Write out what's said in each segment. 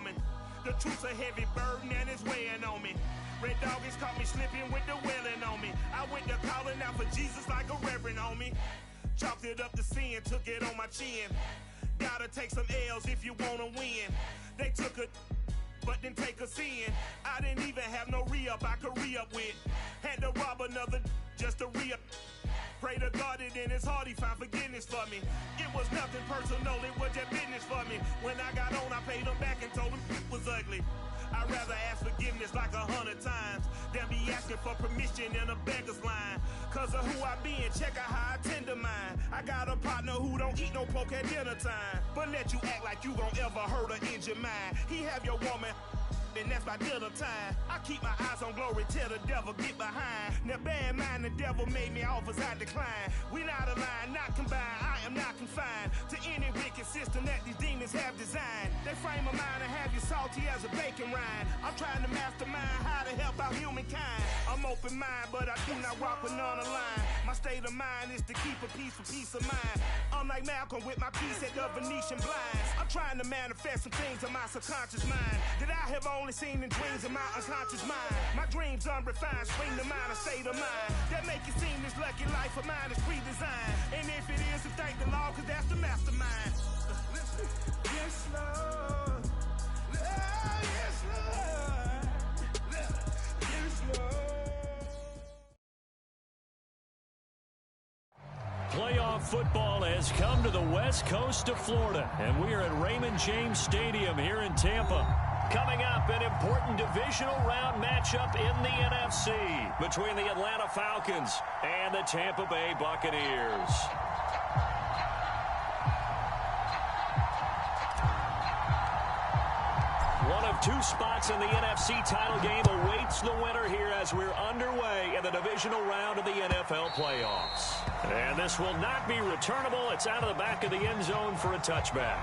coming. The truth's a heavy burden and it's weighing on me. Red Dog has caught me slipping with the wailing on me. I went to calling out for Jesus like a reverend on me. Chalked it up to sin, took it on my chin. Gotta take some L's if you wanna win. They took a but didn't take us in. I didn't even have no re-up I could re-up with. Had to rob another just to re-up. Pray to God that in his heart he found forgiveness for me. It was nothing personal, it was just business for me. When I got on, I paid him back and told him it was ugly. I'd rather ask forgiveness like 100 times than be asking for permission in a beggar's line. Cause of who I be and check out how I tend to mine. I got a partner who don't eat no pork at dinner time, but let you act like you gon' ever hurt or injure mine. He have your woman and that's by dinner time. I keep my eyes on glory till the devil get behind. Now bear in mind the devil made me offers I decline. We not aligned, not combined, I am not confined to any wicked system that these demons have designed. They frame a mind and have you salty as a bacon rind. I'm trying to mastermind how to help out humankind. I'm open mind, but I do not rock with none aligned. My state of mind is to keep a peace for peace of mind. Unlike Malcolm with my peace at the Venetian blinds. I'm trying to manifest some things in my subconscious mind that I have only seen in dreams in my unconscious mind. My dreams unrefined, spring to mind, a state of mind that make it seem this lucky life of mine is pre-designed. And if it is, then thank the Lord, cause that's the mastermind. Yes, Lord. Yes, Lord. Yes, Lord. Playoff football has come to the west coast of Florida, and we are at Raymond James Stadium here in Tampa. Coming up, an important divisional round matchup in the NFC between the Atlanta Falcons and the Tampa Bay Buccaneers. One of two spots in the NFC title game awaits the winner here as we're underway in the divisional round of the NFL playoffs. And this will not be returnable. It's out of the back of the end zone for a touchback.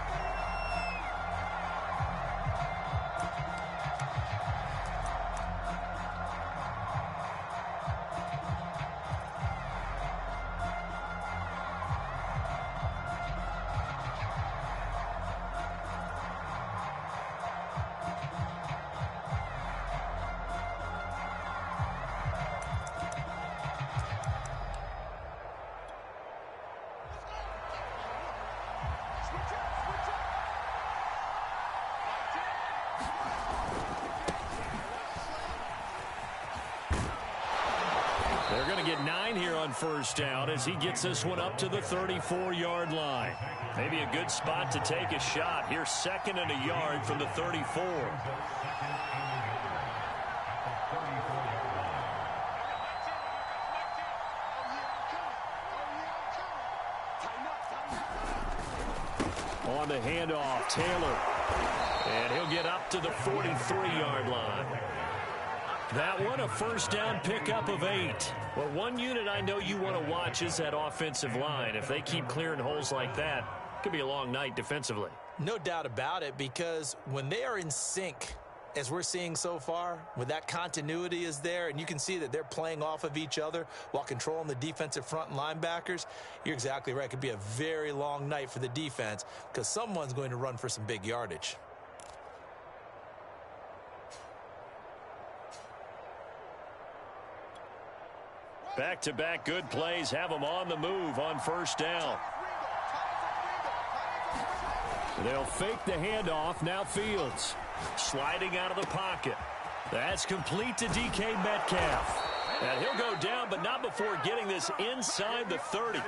They're going to get 9 here on first down as he gets this one up to the 34-yard line. Maybe a good spot to take a shot. Here's 2nd and a yard from the 34. On the handoff, Taylor. And he'll get up to the 43-yard line. That one, a first down pickup of 8. Well, one unit I know you want to watch is that offensive line. If they keep clearing holes like that, it could be a long night defensively. No doubt about it, because when they are in sync, as we're seeing so far, when that continuity is there and you can see that they're playing off of each other while controlling the defensive front and linebackers, you're exactly right. It could be a very long night for the defense because someone's going to run for some big yardage. Back-to-back good plays have them on the move on first down. They'll fake the handoff. Now Fields sliding out of the pocket. That's complete to DK Metcalf. And he'll go down, but not before getting this inside the 30.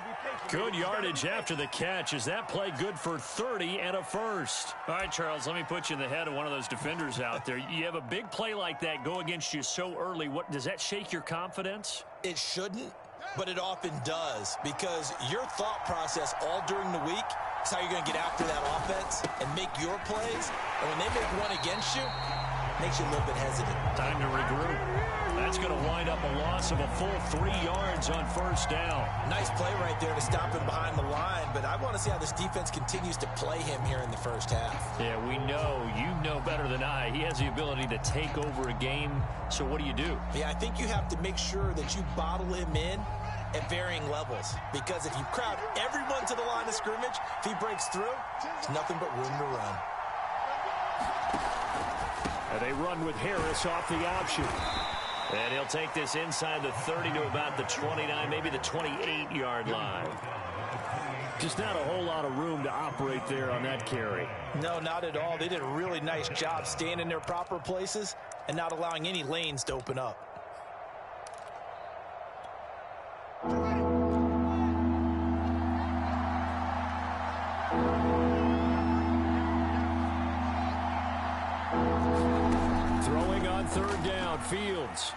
Good yardage after the catch. Is that play good for 30 and a first? All right, Charles, let me put you in the head of one of those defenders out there. You have a big play like that go against you so early. What does that shake your confidence? It shouldn't, but it often does, because your thought process all during the week is how you're going to get after that offense and make your plays. And when they make one against you, it makes you a little bit hesitant. Time to regroup. That's going to wind up a loss of a full 3 yards on first down. Nice play right there to stop him behind the line, but I want to see how this defense continues to play him here in the first half. Yeah, we know. You know better than I. He has the ability to take over a game, so what do you do? Yeah, I think you have to make sure that you bottle him in at varying levels, because if you crowd everyone to the line of scrimmage, if he breaks through, there's nothing but room to run. And they run with Harris off the option. And he'll take this inside the 30 to about the 29, maybe the 28-yard line. Just not a whole lot of room to operate there on that carry. No, not at all. They did a really nice job staying in their proper places and not allowing any lanes to open up. Throwing on third down, Fields.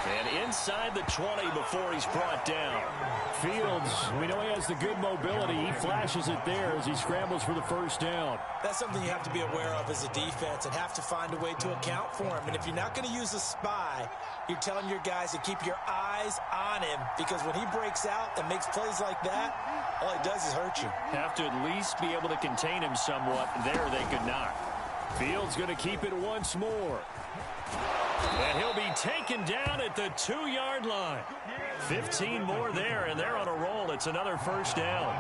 And inside the 20 before he's brought down. Fields, we know he has the good mobility. He flashes it there as he scrambles for the first down. That's something you have to be aware of as a defense and have to find a way to account for him. And if you're not going to use a spy, you're telling your guys to keep your eyes on him, because when he breaks out and makes plays like that, all he does is hurt you. Have to at least be able to contain him somewhat. There they could not. Fields going to keep it once more. And he'll be taken down at the 2-yard line. 15 more there, and they're on a roll. It's another first down.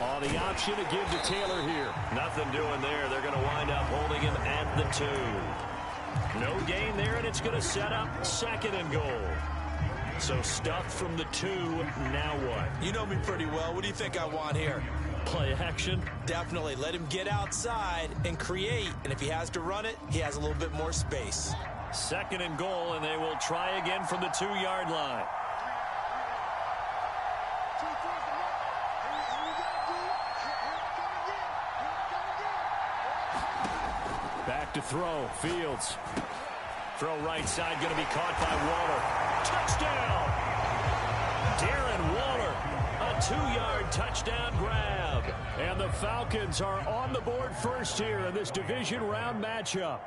Oh, the option to give to Taylor here. Nothing doing there. They're going to wind up holding him at the 2. No gain there, and it's going to set up 2nd and goal. So stuffed from the 2, now what? You know me pretty well. What do you think I want here? Play action? Definitely. Let him get outside and create. And if he has to run it, he has a little bit more space. 2nd and goal, and they will try again from the 2-yard line. Back to throw. Fields. Throw right side, going to be caught by Waller. Touchdown! Darren Waller, a 2-yard touchdown grab. And the Falcons are on the board first here in this division round matchup.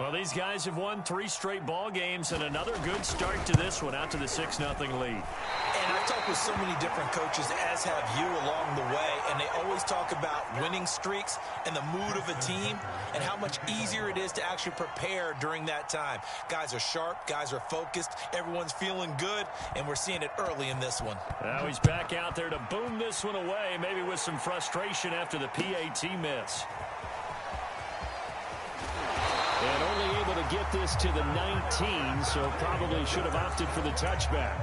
Well, these guys have won 3 straight ball games, and another good start to this one, out to the 6-0 lead. And I've talked with so many different coaches, as have you, along the way, and they always talk about winning streaks and the mood of a team and how much easier it is to actually prepare during that time. Guys are sharp, guys are focused, everyone's feeling good, and we're seeing it early in this one. Now he's back out there to boom this one away, maybe with some frustration after the PAT miss. And only able to get this to the 19, so probably should have opted for the touchback.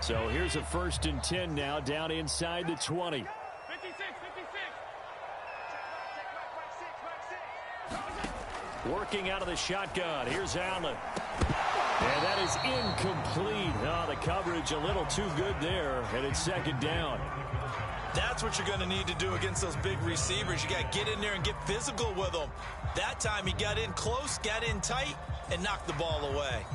So here's a 1st and 10 now, down inside the 20. Working out of the shotgun. Here's Allen. And that is incomplete. Oh, the coverage a little too good there, and it's 2nd down. That's what you're going to need to do against those big receivers. You got to get in there and get physical with them. That time he got in close, got in tight, and knocked the ball away.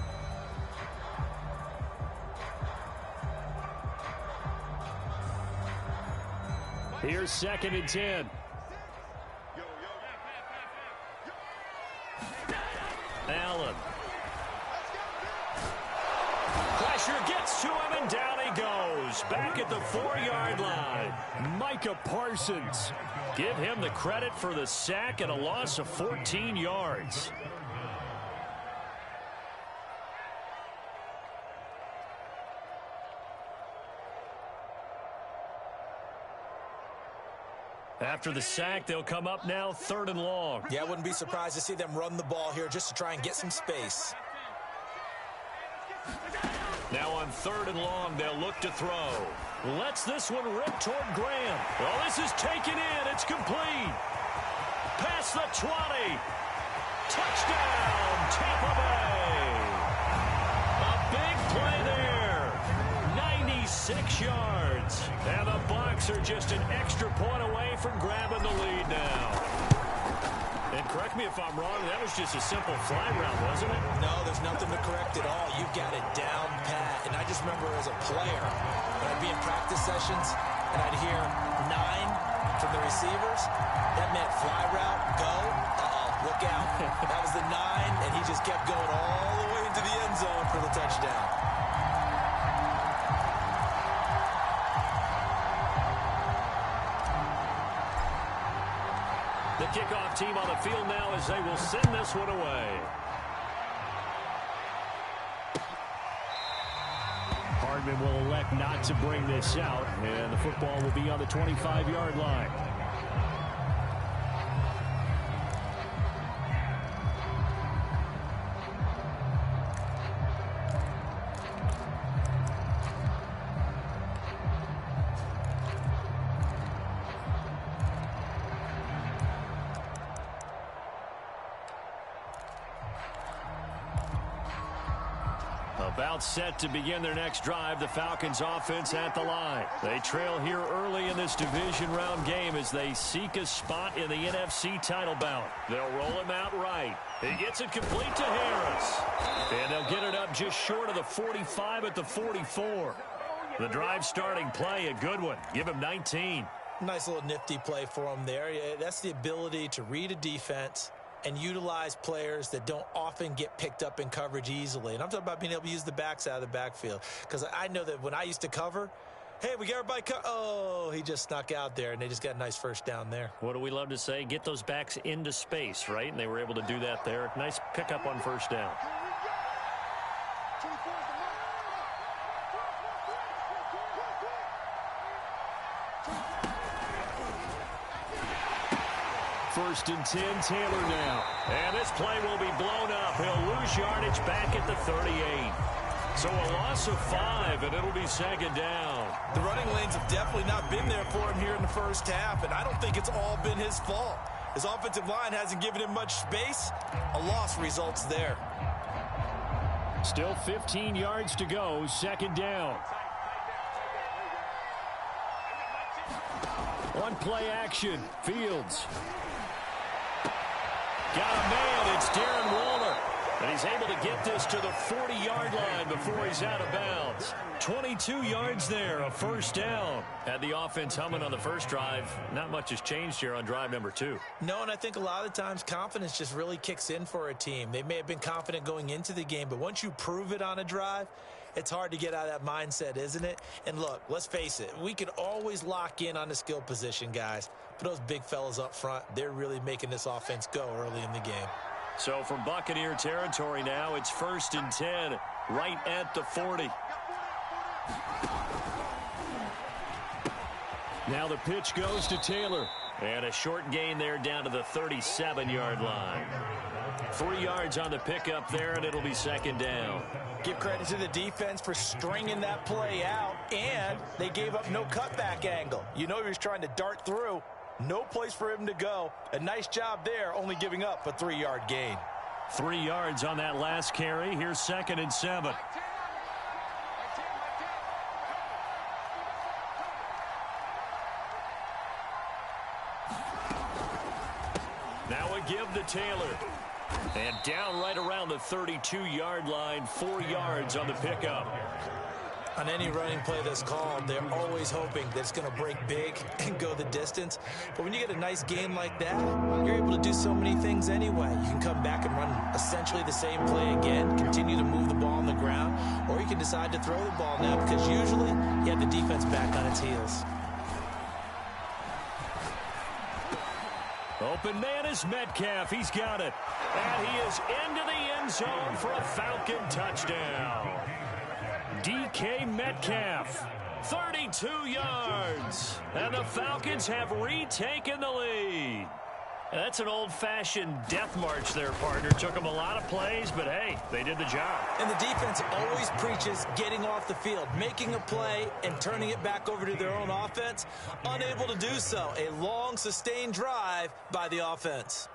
Here's 2nd and 10. Allen. Pressure gets to him, and down he goes. Back at the 4-yard line. Micah Parsons. Give him the credit for the sack and a loss of 14 yards. After the sack, they'll come up now 3rd and long. Yeah, I wouldn't be surprised to see them run the ball here just to try and get some space. Now on 3rd and long, they'll look to throw. Lets this one rip toward Graham. Well, this is taken in. It's complete. Past the 20. Touchdown, Tampa Bay. A big play there. 96 yards. And the Bucs are just an extra point away from grabbing the lead now. And correct me if I'm wrong, that was just a simple fly route, wasn't it? No, there's nothing to correct at all. You got it down pat. And I just remember as a player, when I'd be in practice sessions and I'd hear 9 from the receivers, that meant fly route, go, look out. That was the 9, and he just kept going all the way into the end zone for the touchdown. kickoff team on the field now as they will send this one away. Hardman will elect not to bring this out, and the football will be on the 25-yard line. About set to begin their next drive, the Falcons offense at the line. They trail here early in this division round game as they seek a spot in the NFC title bout. They'll roll him out right. He gets it complete to Harris. And they'll get it up just short of the 45 at the 44. The drive starting play, a good one. Give him 19. Nice little nifty play for him there. That's the ability to read a defense and utilize players that don't often get picked up in coverage easily. And I'm talking about being able to use the backs out of the backfield. Because I know that when I used to cover, hey, we got everybody oh, he just snuck out there, and they just got a nice first down there. What do we love to say? Get those backs into space, right? And they were able to do that there. Nice pickup on first down. First and 10, Taylor now. And this play will be blown up. He'll lose yardage back at the 38. So a loss of 5, and it'll be second down. The running lanes have definitely not been there for him here in the first half, and I don't think it's all been his fault. His offensive line hasn't given him much space. A loss results there. Still 15 yards to go, second down. One play action, Fields. Got a man, it's Darren Waller. And he's able to get this to the 40-yard line before he's out of bounds. 22 yards there, a first down. Had the offense humming on the first drive. Not much has changed here on drive number 2. No, and I think a lot of times confidence just really kicks in for a team. They may have been confident going into the game, but once you prove it on a drive, it's hard to get out of that mindset, isn't it? And look, let's face it, we can always lock in on the skill position, guys. But those big fellas up front, they're really making this offense go early in the game. So from Buccaneer territory now, it's first and 10, right at the 40. Now the pitch goes to Taylor. And a short gain there down to the 37-yard line. 3 yards on the pickup there, and it'll be second down. Give credit to the defense for stringing that play out, and they gave up no cutback angle. You know he was trying to dart through. No place for him to go. A nice job there, only giving up a 3-yard gain. 3 yards on that last carry. Here's second and 7. Now a give to Taylor. And down right around the 32-yard line, 4 yards on the pickup. On any running play that's called, they're always hoping that it's going to break big and go the distance. But when you get a nice game like that, you're able to do so many things anyway. You can come back and run essentially the same play again, continue to move the ball on the ground, or you can decide to throw the ball now because usually you have the defense back on its heels. Open man is Metcalf. He's got it. And he is into the end zone for a Falcon touchdown. DK Metcalf, 32 yards. And the Falcons have retaken the lead. That's an old-fashioned death march there, partner. Took them a lot of plays, but hey, they did the job. And the defense always preaches getting off the field, making a play and turning it back over to their own offense. Unable to do so. A long, sustained drive by the offense.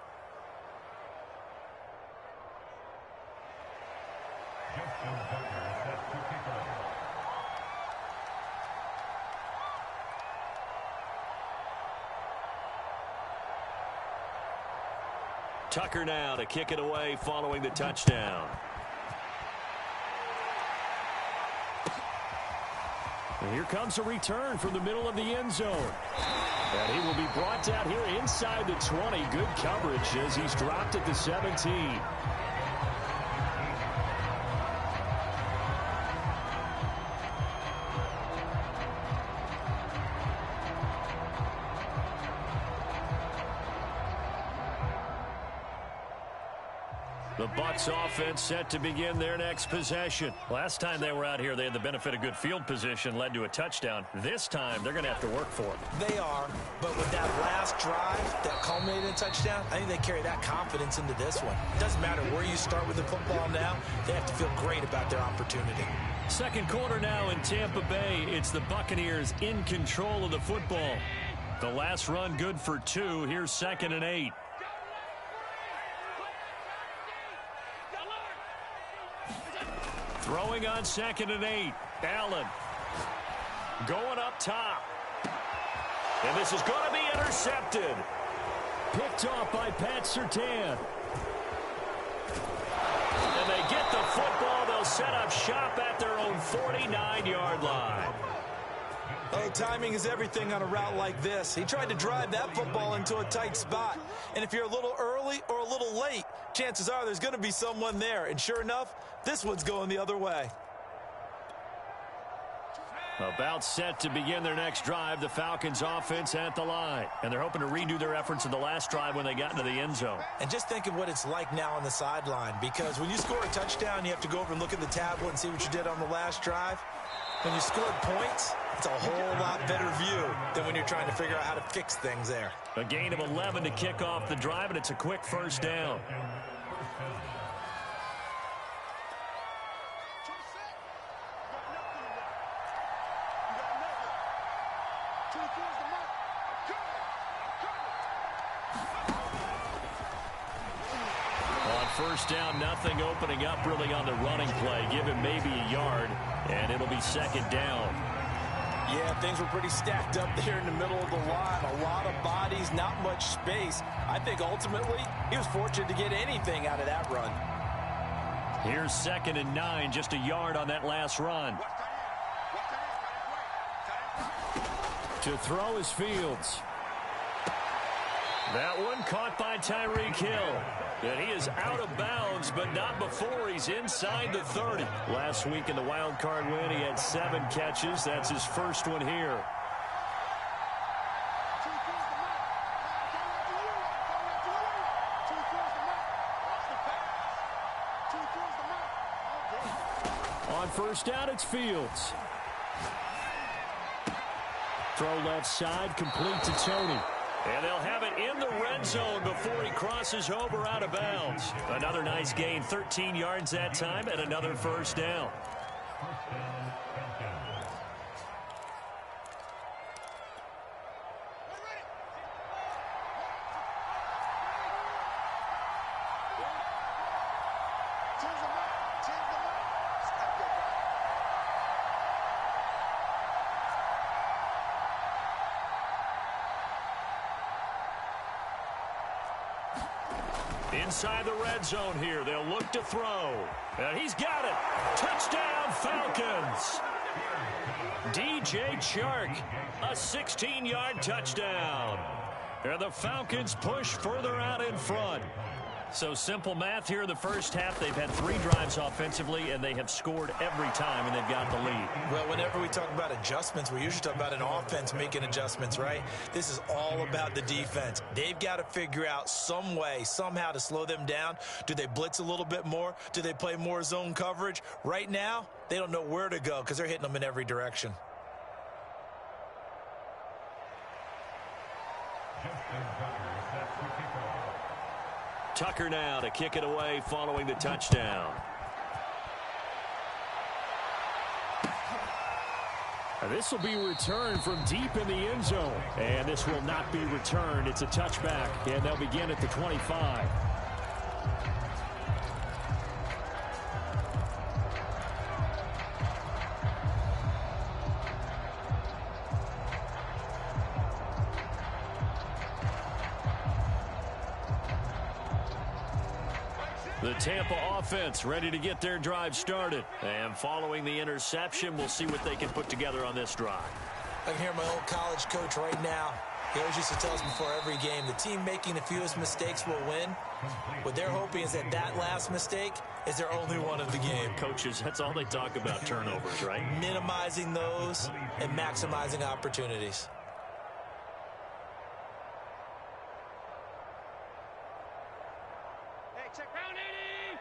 Tucker now to kick it away following the touchdown. And here comes a return from the middle of the end zone. And he will be brought down here inside the 20. Good coverage as he's dropped at the 17. The Bucs offense set to begin their next possession. Last time they were out here, they had the benefit of good field position, led to a touchdown. This time, they're going to have to work for it. They are, but with that last drive that culminated in a touchdown, I think they carry that confidence into this one. It doesn't matter where you start with the football now. They have to feel great about their opportunity. Second quarter now in Tampa Bay. It's the Buccaneers in control of the football. The last run good for 2. Here's 2nd and 8. Throwing on 2nd and 8. Allen going up top. And this is going to be intercepted. Picked off by Pat Surtain. And they get the football. They'll set up shop at their own 49-yard line. Oh, timing is everything on a route like this. He tried to drive that football into a tight spot. And if you're a little early or a little late, chances are there's going to be someone there. And sure enough, this one's going the other way. About set to begin their next drive, the Falcons offense at the line. And they're hoping to redo their efforts in the last drive when they got into the end zone. And just think of what it's like now on the sideline. Because when you score a touchdown, you have to go over and look at the tablet and see what you did on the last drive. When you scored points, it's a whole lot better view than when you're trying to figure out how to fix things there. A gain of 11 to kick off the drive, and it's a quick first down. First down, nothing opening up really on the running play. Give him maybe a yard, and it'll be 2nd down. Yeah, things were pretty stacked up there in the middle of the line. A lot of bodies, not much space. I think ultimately he was fortunate to get anything out of that run. Here's 2nd and 9, just a yard on that last run. To throw is Fields. That one caught by Tyreek Hill. And he is out of bounds, but not before he's inside the 30. Last week in the wild card win, he had 7 catches. That's his first one here. On first down, it's Fields. Throw left side, complete to Tony. And they'll have it in the red zone before he crosses over out of bounds. Another nice gain, 13 yards that time, and another first down. Inside the red zone here. They'll look to throw. And he's got it. Touchdown, Falcons. DJ Chark, a 16-yard touchdown. And the Falcons push further out in front. So simple math here in the first half. They've had 3 drives offensively, and they have scored every time, and they've got the lead. Well, whenever we talk about adjustments, we usually talk about an offense making adjustments, right? This is all about the defense. They've got to figure out some way, somehow to slow them down. Do they blitz a little bit more? Do they play more zone coverage? Right now, they don't know where to go because they're hitting them in every direction. Tucker now to kick it away following the touchdown. This will be returned from deep in the end zone. And this will not be returned. It's a touchback, and they'll begin at the 25. The Tampa offense ready to get their drive started. And following the interception, we'll see what they can put together on this drive. I can hear my old college coach right now. He always used to tell us before every game, the team making the fewest mistakes will win. What they're hoping is that that last mistake is their only one of the game. Coaches, that's all they talk about, turnovers, right? Minimizing those and maximizing opportunities. Check round 80.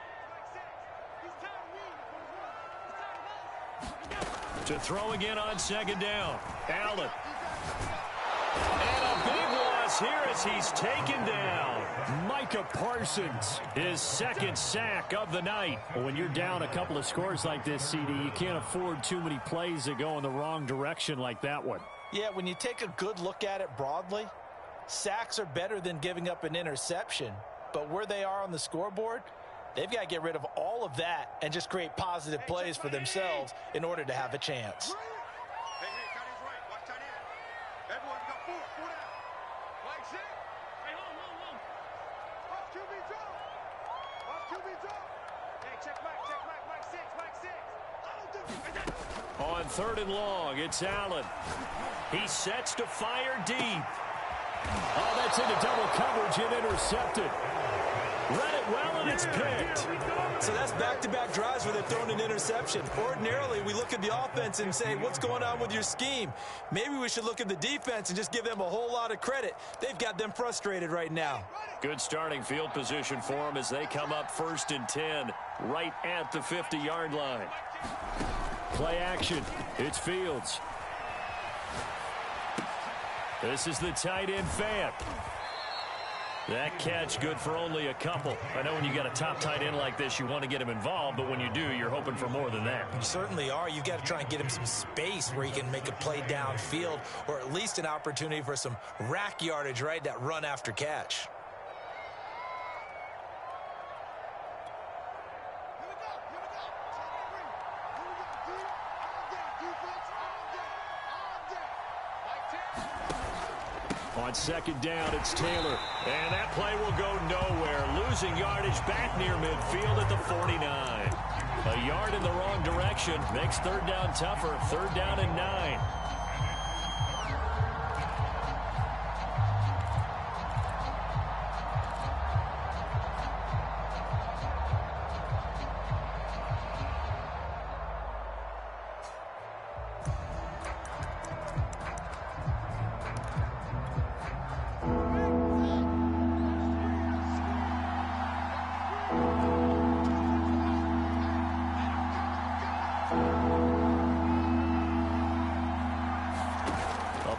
To throw again on second down. Allen. And a big loss here as he's taken down. Micah Parsons, his second sack of the night. When you're down a couple of scores like this, CD, you can't afford too many plays that go in the wrong direction like that one. Yeah, when you take a good look at it broadly, sacks are better than giving up an interception. But where they are on the scoreboard, they've got to get rid of all of that and just create positive plays for themselves in order to have a chance. On 3rd and long, it's Allen. He sets to fire deep. Oh, that's into double coverage and intercepted. Read it well, and it's picked. So that's back-to-back drives where they've thrown an interception. Ordinarily, we look at the offense and say, what's going on with your scheme? Maybe we should look at the defense and just give them a whole lot of credit. They've got them frustrated right now. Good starting field position for them as they come up 1st and 10, right at the 50-yard line. Play action. It's Fields. This is the tight end Fant. That catch good for only a couple. I know when you got a top tight end like this, you want to get him involved, but when you do, you're hoping for more than that. You certainly are. You've got to try and get him some space where he can make a play downfield, or at least an opportunity for some rack yardage, right? That run after catch. On 2nd down, it's Taylor. And that play will go nowhere. Losing yardage back near midfield at the 49. A yard in the wrong direction makes 3rd down tougher. 3rd down and 9.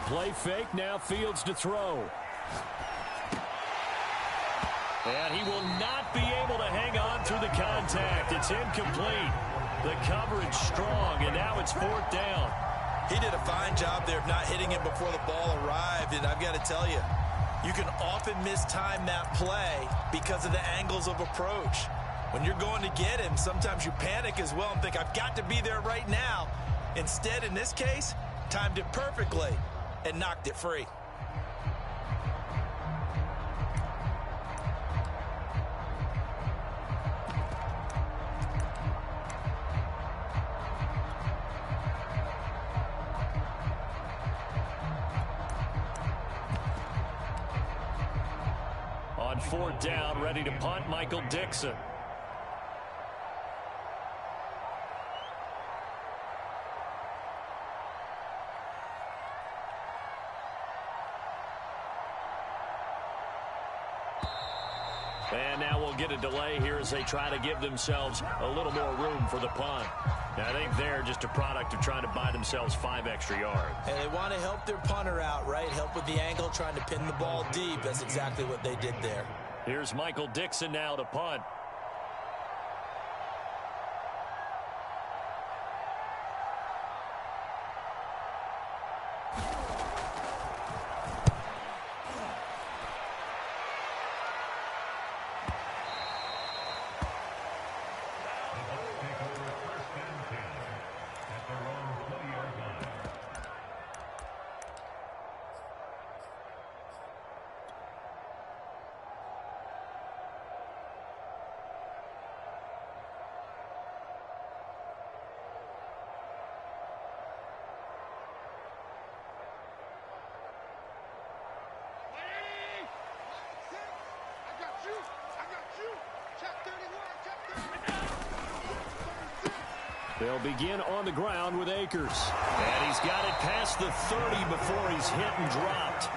Play fake, now Fields to throw. And he will not be able to hang on through the contact. It's incomplete. The coverage strong, and now it's 4th down. He did a fine job there of not hitting him before the ball arrived, and I've got to tell you, you can often mistime that play because of the angles of approach. When you're going to get him, sometimes you panic as well and think, I've got to be there right now. Instead, in this case, timed it perfectly and knocked it free. On 4th down, ready to punt, Michael Dixon. And now we'll get a delay here as they try to give themselves a little more room for the punt. Now, I think they're just a product of trying to buy themselves 5 extra yards. And they want to help their punter out, right? Help with the angle, trying to pin the ball deep. That's exactly what they did there. Here's Michael Dixon now to punt. They'll begin on the ground with Akers. And he's got it past the 30 before he's hit and dropped.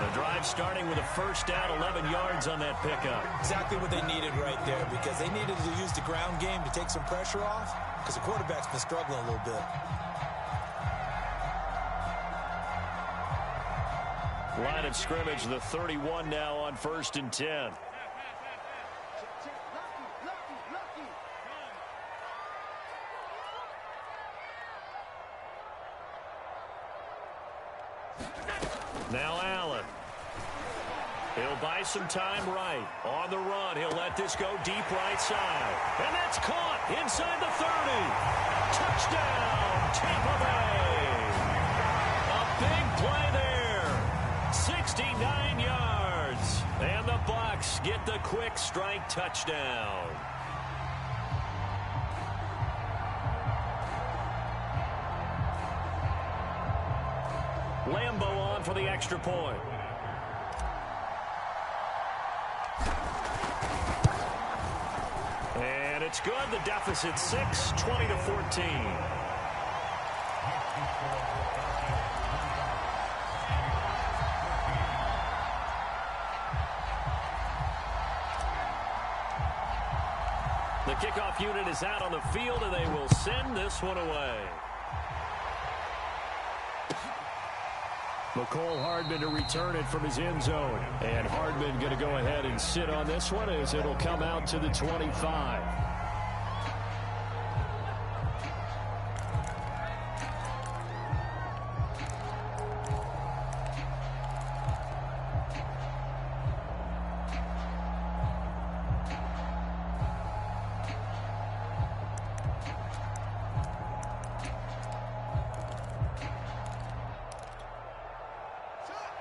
The drive starting with a first down, 11 yards on that pickup. Exactly what they needed right there, because they needed to use the ground game to take some pressure off. because the quarterback's been struggling a little bit. Line of scrimmage, the 31 now on 1st and 10. Now Allen. He'll buy some time right. On the run, he'll let this go deep right side. And that's caught inside the 30. Touchdown, Tampa Bay. A big play there. 69 yards. And the Bucs get the quick strike touchdown. Lambeau on for the extra point. And it's good. The deficit 6, 20-14. The kickoff unit is out on the field, and they will send this one away. McCole Hardman to return it from his end zone. And Hardman going to go ahead and sit on this one as it'll come out to the 25.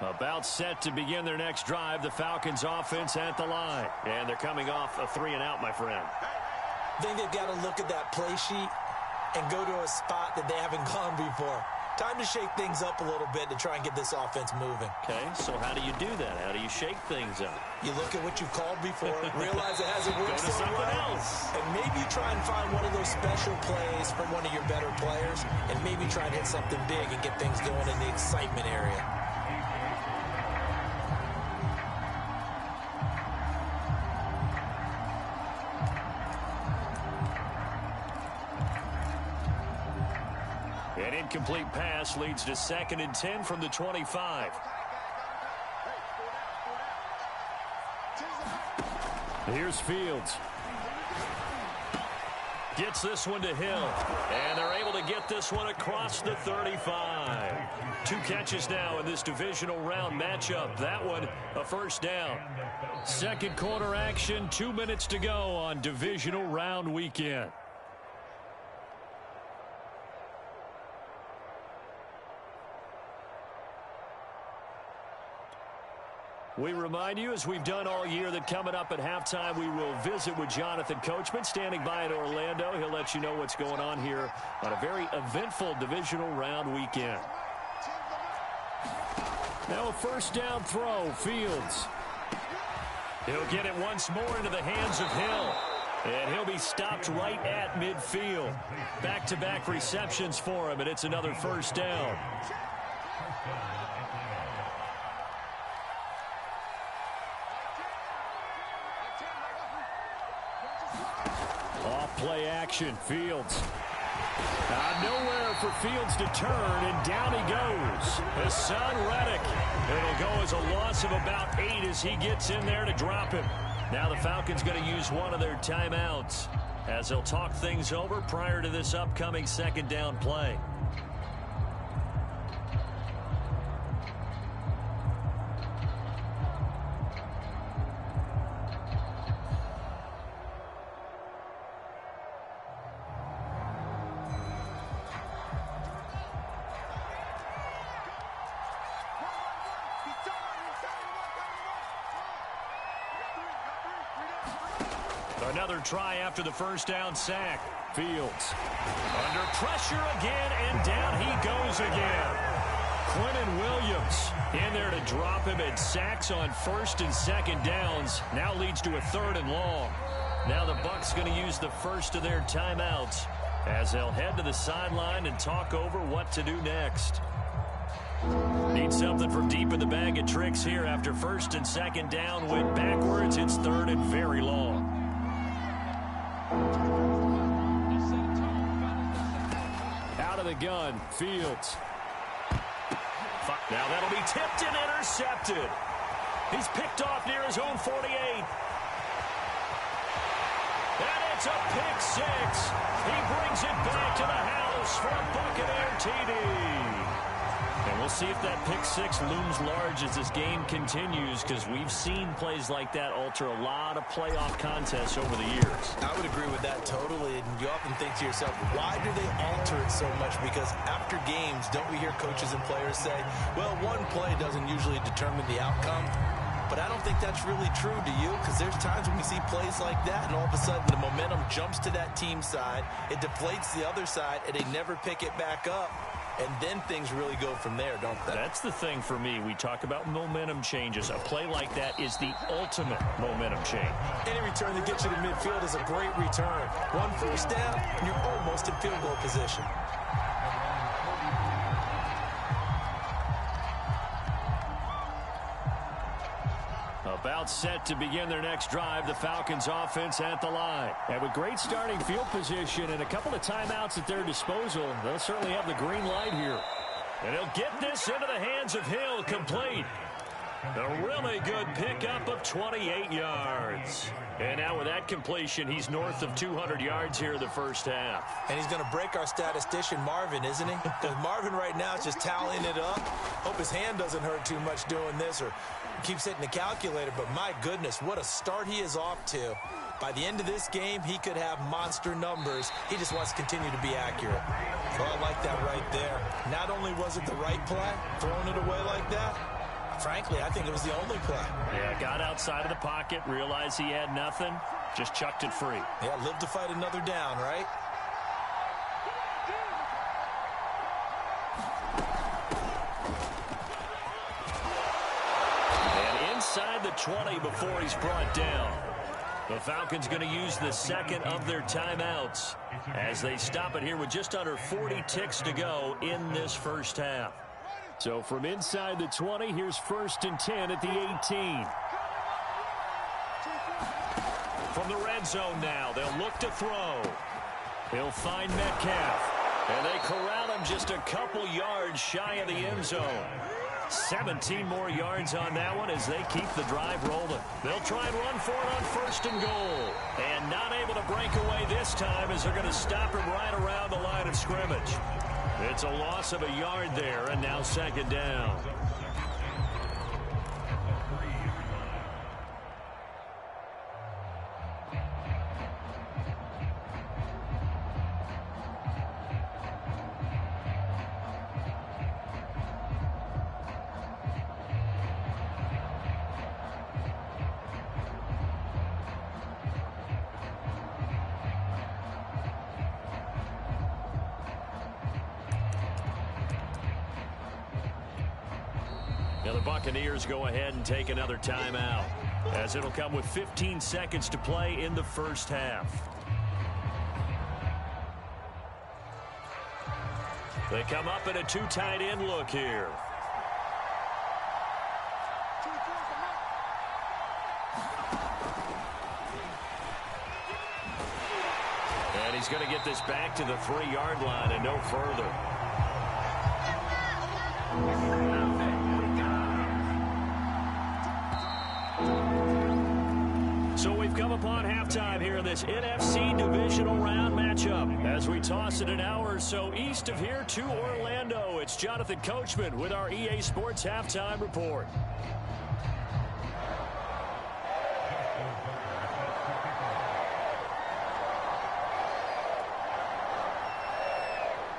About set to begin their next drive. The Falcons offense at the line. And they're coming off a 3-and-out, my friend. I think they've got to look at that play sheet and go to a spot that they haven't gone before. Time to shake things up a little bit to try and get this offense moving. Okay, so how do you do that? How do you shake things up? You look at what you've called before, realize it hasn't worked Go to so something well, else. and maybe try and find one of those special plays from one of your better players, and maybe try and hit something big and get things going in the excitement area. An incomplete pass leads to 2nd and 10 from the 25. Here's Fields. Gets this one to Hill. And they're able to get this one across the 35. 2 catches now in this divisional round matchup. That one, a first down. Second quarter action, 2 minutes to go on divisional round weekend. We remind you, as we've done all year, that coming up at halftime, we will visit with Jonathan Coachman, standing by in Orlando. He'll let you know what's going on here on a very eventful divisional round weekend. Now a first down throw, Fields. He'll get it once more into the hands of Hill. And he'll be stopped right at midfield. Back-to-back receptions for him, and it's another first down. Play action, Fields. Nowhere for Fields to turn, and down he goes. Hassan Reddick. It'll go as a loss of about 8 as he gets in there to drop him. Now the Falcons going to use one of their timeouts as they'll talk things over prior to this upcoming second down play. Another try after the first down sack. Fields under pressure again, and down he goes again. Quinnen Williams in there to drop him, and sacks on first and second downs. Now leads to a 3rd and long. Now the Bucs going to use the first of their timeouts as they'll head to the sideline and talk over what to do next. Need something from deep in the bag of tricks here after first and second down. Went backwards. It's 3rd and very long. Out of the gun, Fields. Now that'll be tipped and intercepted. He's picked off near his own 48. And it's a pick six. He brings it back to the house for a Buccaneer TD. And we'll see if that pick six looms large as this game continues, because we've seen plays like that alter a lot of playoff contests over the years. I would agree with that totally. And you often think to yourself, why do they alter it so much? Because after games, don't we hear coaches and players say, well, one play doesn't usually determine the outcome? But I don't think that's really true, do you? Because there's times when we see plays like that, and all of a sudden the momentum jumps to that team side, it deflates the other side, and they never pick it back up. And then things really go from there, don't they? That's the thing for me. We talk about momentum changes. A play like that is the ultimate momentum change. Any return that gets you to midfield is a great return. One first down, and you're almost in field goal position. About set to begin their next drive, the Falcons offense at the line. And with great starting field position and a couple of timeouts at their disposal, they'll certainly have the green light here. And he'll get this into the hands of Hill, complete. A really good pickup of 28 yards. And now with that completion, he's north of 200 yards here in the first half. And he's going to break our statistician Marvin, isn't he? Because Marvin right now is just tallying it up. Hope his hand doesn't hurt too much doing this, or keeps hitting the calculator. But my goodness, what a start he is off to. By the end of this game, he could have monster numbers. He just wants to continue to be accurate. Oh, I like that right there. Not only was it the right play, throwing it away like that, frankly, I think it was the only play. Yeah, got outside of the pocket, realized he had nothing, just chucked it free. Yeah, live to fight another down, right? And inside the 20 before he's brought down. The Falcons going to use the second of their timeouts as they stop it here with just under 40 ticks to go in this first half. So from inside the 20, here's 1st and 10 at the 18. From the red zone now, they'll look to throw. He'll find Metcalf. And they corral him just a couple yards shy of the end zone. 17 more yards on that one as they keep the drive rolling. They'll try and run for it on 1st and goal. And not able to break away this time as they're going to stop him right around the line of scrimmage. It's a loss of a yard there, and now 2nd down. Now the Buccaneers go ahead and take another timeout, as it'll come with 15 seconds to play in the first half. They come up in a 2 tight end look here. And he's going to get this back to the 3-yard line and no further. So we've come upon halftime here in this NFC divisional round matchup. As we toss it an hour or so east of here to Orlando, it's Jonathan Coachman with our EA Sports Halftime Report.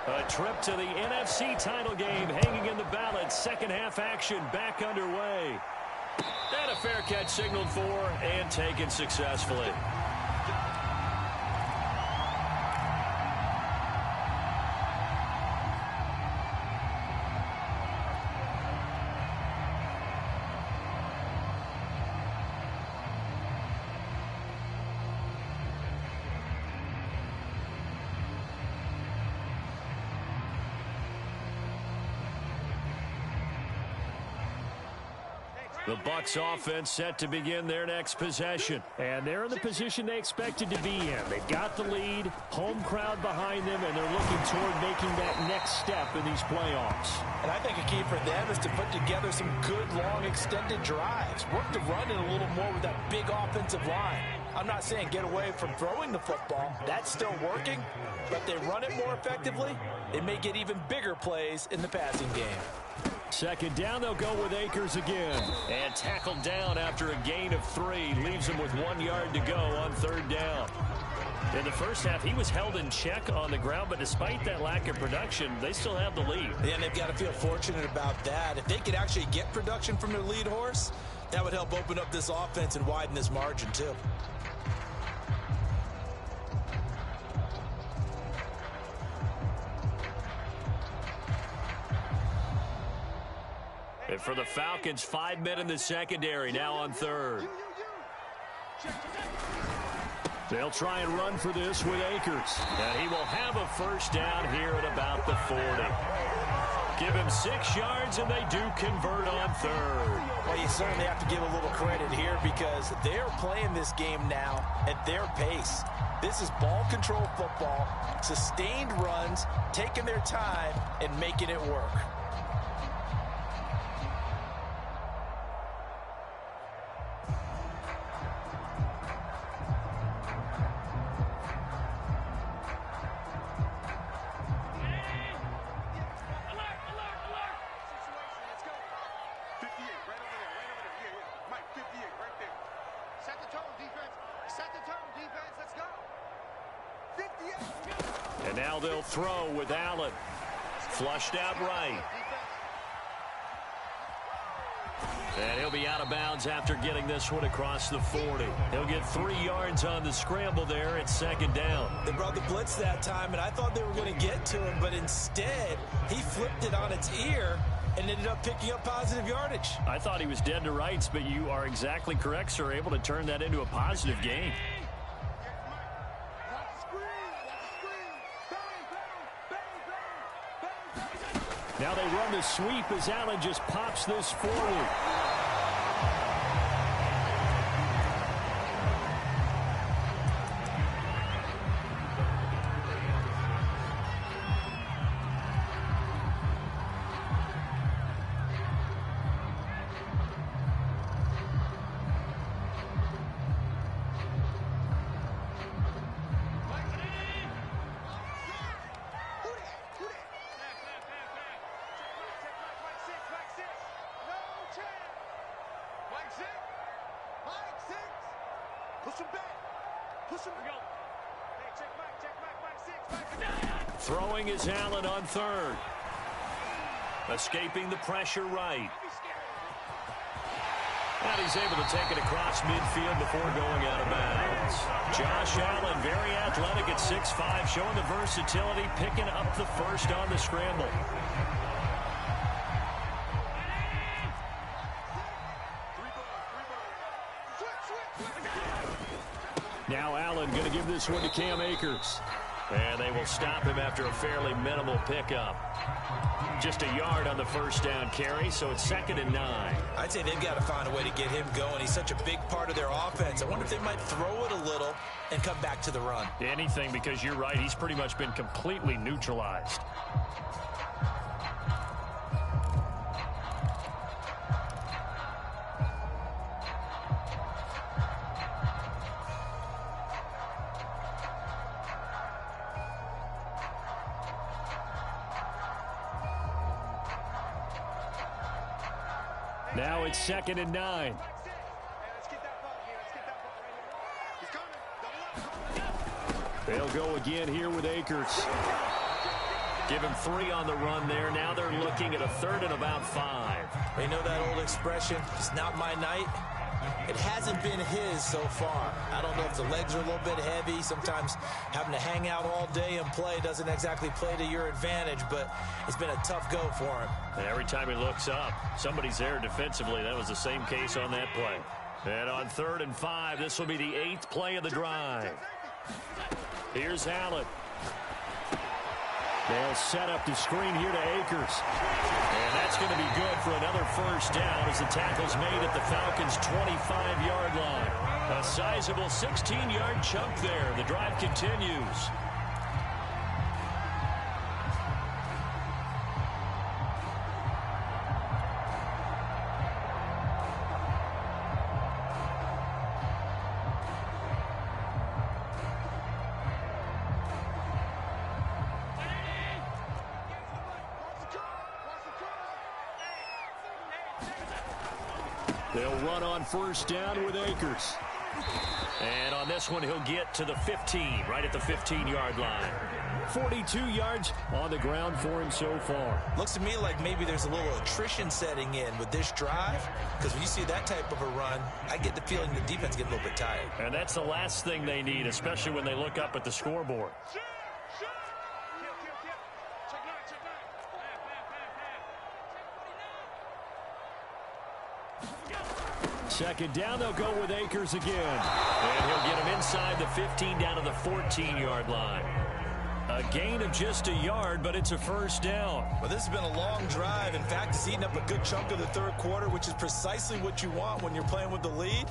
A trip to the NFC title game hanging in the balance. Second half action back underway. And a fair catch signaled for and taken successfully. The Bucs offense set to begin their next possession. And they're in the position they expected to be in. They've got the lead, home crowd behind them, and they're looking toward making that next step in these playoffs. And I think a key for them is to put together some good, long, extended drives. Work the run in a little more with that big offensive line. I'm not saying get away from throwing the football. That's still working. But they run it more effectively, they may get even bigger plays in the passing game. Second down, they'll go with Akers again. And tackled down after a gain of 3. Leaves him with 1 yard to go on third down. In the first half, he was held in check on the ground, but despite that lack of production, they still have the lead. And they've got to feel fortunate about that. If they could actually get production from their lead horse, that would help open up this offense and widen this margin, too. And for the Falcons, 5 men in the secondary, now on third. They'll try and run for this with Akers. And he will have a first down here at about the 40. Give him 6 yards, and they do convert on third. Well, you certainly have to give a little credit here because they're playing this game now at their pace. This is ball control football, sustained runs, taking their time, and making it work. And now they'll throw with Allen. Flushed out right. And he'll be out of bounds after getting this one across the 40. He'll get 3 yards on the scramble there at second down. They brought the blitz that time, and I thought they were going to get to him, but instead he flipped it on its ear and ended up picking up positive yardage. I thought he was dead to rights, but you are exactly correct, sir. Able to turn that into a positive gain. Now they run the sweep as Allen just pops this forward. Throwing is Allen on third. Escaping the pressure right. And he's able to take it across midfield before going out of bounds. Josh Allen, very athletic at 6'5", showing the versatility, picking up the first on the scramble. Now Allen going to give this one to Cam Akers. And they will stop him after a fairly minimal pickup. Just a yard on the first down carry, so it's 2nd and 9. I'd say they've got to find a way to get him going. He's such a big part of their offense. I wonder if they might throw it a little and come back to the run. Anything, because you're right, he's pretty much been completely neutralized. Now it's 2nd and 9. They'll go again here with Akers. Give him 3 on the run there. Now they're looking at a 3rd and about 5. You know that old expression, it's not my night? It hasn't been his so far. I don't know if the legs are a little bit heavy. Sometimes having to hang out all day and play doesn't exactly play to your advantage, but it's been a tough go for him. And every time he looks up, somebody's there defensively. That was the same case on that play. And on 3rd and 5, this will be the 8th play of the drive. Here's Allen. They'll set up the screen here to Akers. And that's going to be good for another first down as the tackle's made at the Falcons' 25-yard line. A sizable 16-yard chunk there. The drive continues. They'll run on first down with Akers. And on this one, he'll get to the 15, right at the 15-yard line. 42 yards on the ground for him so far. Looks to me like maybe there's a little attrition setting in with this drive, because when you see that type of a run, I get the feeling the defense gets a little bit tired. And that's the last thing they need, especially when they look up at the scoreboard. Second down, they'll go with Akers again. And he'll get him inside the 15 down to the 14-yard line. A gain of just a yard, but it's a first down. Well, this has been a long drive. In fact, it's eaten up a good chunk of the third quarter, which is precisely what you want when you're playing with the lead.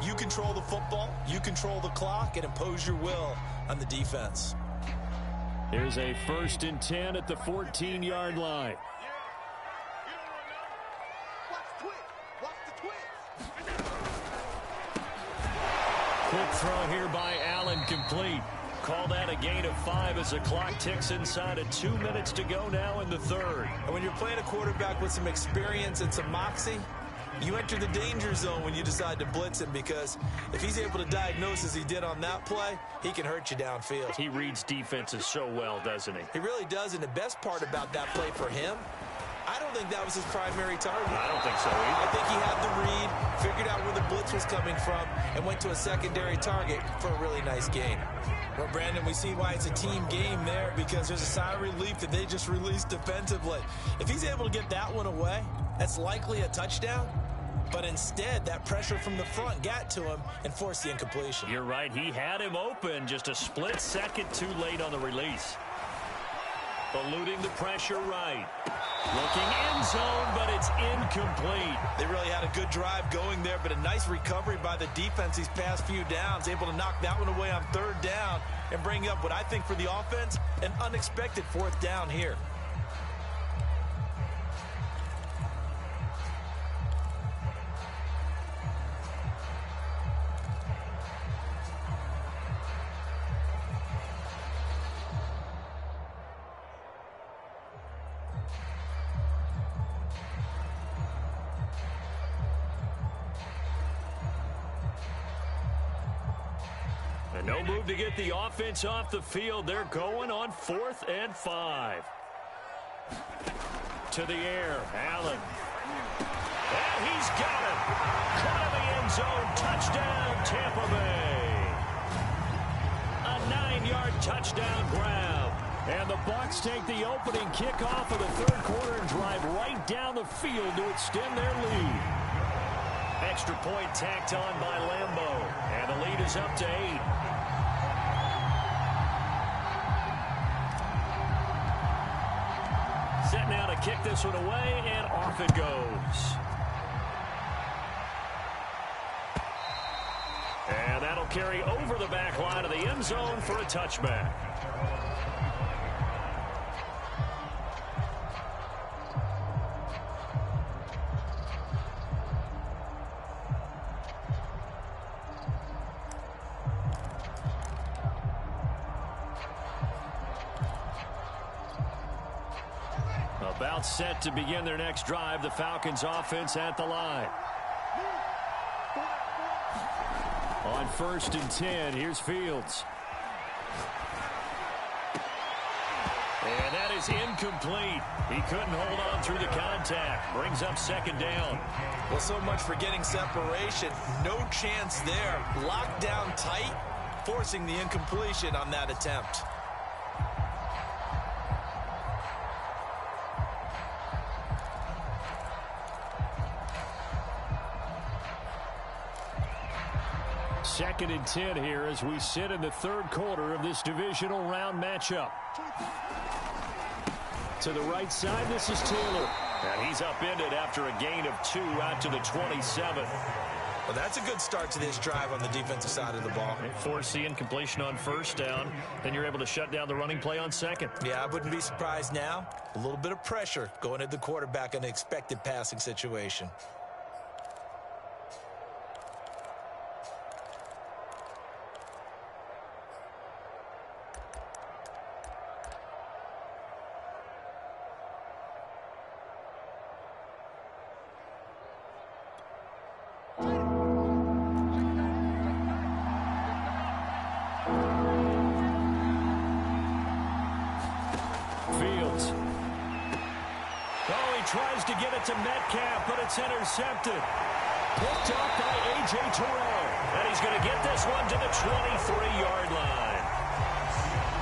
You control the football, you control the clock, and impose your will on the defense. Here's a 1st and 10 at the 14-yard line. Quick throw here by Allen, complete. Call that a gain of 5 as the clock ticks inside of 2 minutes to go now in the third. And when you're playing a quarterback with some experience and some moxie, you enter the danger zone when you decide to blitz him, because if he's able to diagnose as he did on that play, he can hurt you downfield. He reads defenses so well, doesn't he? He really does, and the best part about that play for him, I don't think that was his primary target. I don't think so either. I think he had the read, figured out where the blitz was coming from, and went to a secondary target for a really nice gain. Well, Brandon, we see why it's a team game there, because there's a sigh of relief that they just released defensively. If he's able to get that one away, that's likely a touchdown. But instead, that pressure from the front got to him and forced the incompletion. You're right. He had him open, just a split second too late on the release. Eluding the pressure right. Looking end zone, but it's incomplete. They really had a good drive going there, but a nice recovery by the defense these past few downs. Able to knock that one away on 3rd down and bring up what I think for the offense, an unexpected 4th down here. No move to get the offense off the field. They're going on 4th and 5. To the air, Allen. And he's got it. Caught in the end zone. Touchdown, Tampa Bay. A 9-yard touchdown grab. And the Bucs take the opening kickoff of the 3rd quarter and drive right down the field to extend their lead. Extra point tacked on by Lambeau. And the lead is up to 8. Set now to kick this one away, and off it goes. And that'll carry over the back line of the end zone for a touchback. About set to begin their next drive, the Falcons offense at the line. On 1st and 10, here's Fields. And that is incomplete. He couldn't hold on through the contact. Brings up 2nd down. Well, so much for getting separation. No chance there. Locked down tight, forcing the incompletion on that attempt. 2nd and 10 here as we sit in the third quarter of this divisional round matchup. To the right side, this is Taylor. And he's upended after a gain of 2 out to the 27. Well, that's a good start to this drive on the defensive side of the ball. Force the incompletion on first down. Then you're able to shut down the running play on second. Yeah, I wouldn't be surprised now. A little bit of pressure going at the quarterback in an expected passing situation. Tries to get it to Metcalf, but it's intercepted. Picked up by A.J. Terrell. And he's going to get this one to the 23-yard line.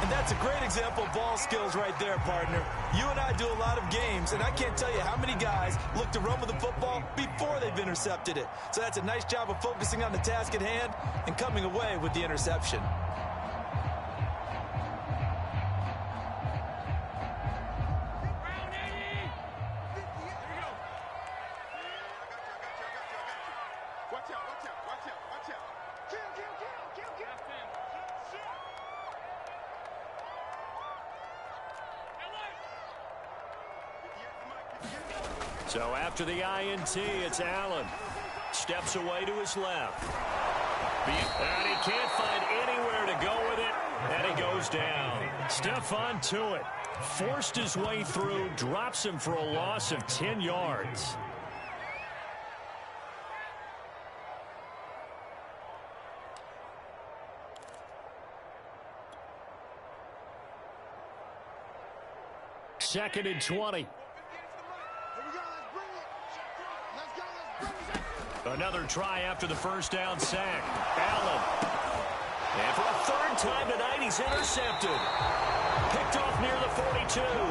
And that's a great example of ball skills right there, partner. You and I do a lot of games, and I can't tell you how many guys look to run with the football before they've intercepted it. So that's a nice job of focusing on the task at hand and coming away with the interception. So after the INT, it's Allen. Steps away to his left. And he can't find anywhere to go with it, and he goes down. Stephon Tuitt forced his way through, drops him for a loss of 10 yards. Second and 20. Another try after the first down sack. Allen. And for a third time tonight, he's intercepted. Picked off near the 42.